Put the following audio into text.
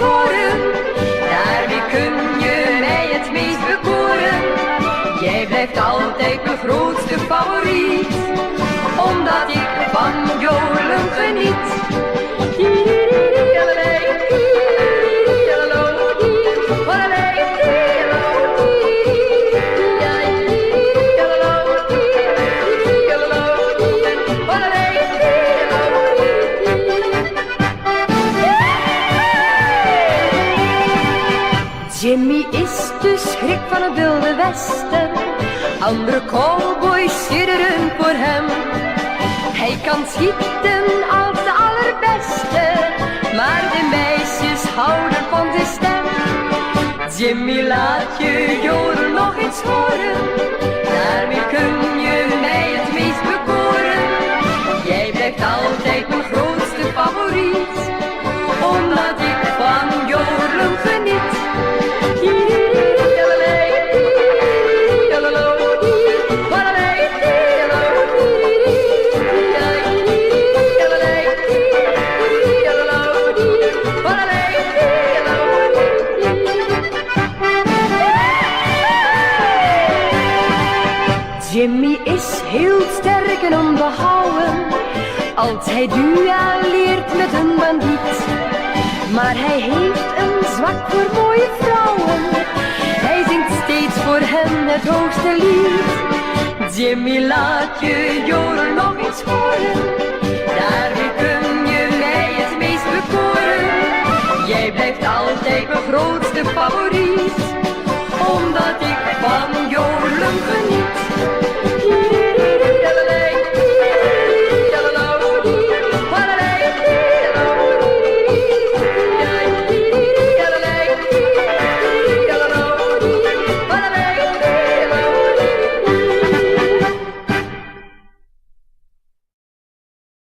horen. Daarmee kun je mij het meest bekoren. Jij blijft altijd mijn grootste favoriet, omdat ik van jolen geniet. Jimmy is de schrik van het wilde westen. Andere cowboys sidderen voor hem. Hij kan schieten als de allerbeste, maar de meisjes houden van zijn stem. Jimmy, laat je joden nog eens horen. Daarmee kun je mij het meest bekoren. Jij blijft altijd mijn grootste favoriet, omdat ik van joden geniet. Jimmy is heel sterk en onbehouden, als hij duelleert met een bandiet. Maar hij heeft een zwak voor mooie vrouwen, hij zingt steeds voor hen het hoogste lied. Jimmy, laat je joden nog eens horen. Daarmee kun je mij het meest bekoren. Jij blijft altijd mijn grootste favoriet, omdat ik van joden geniet.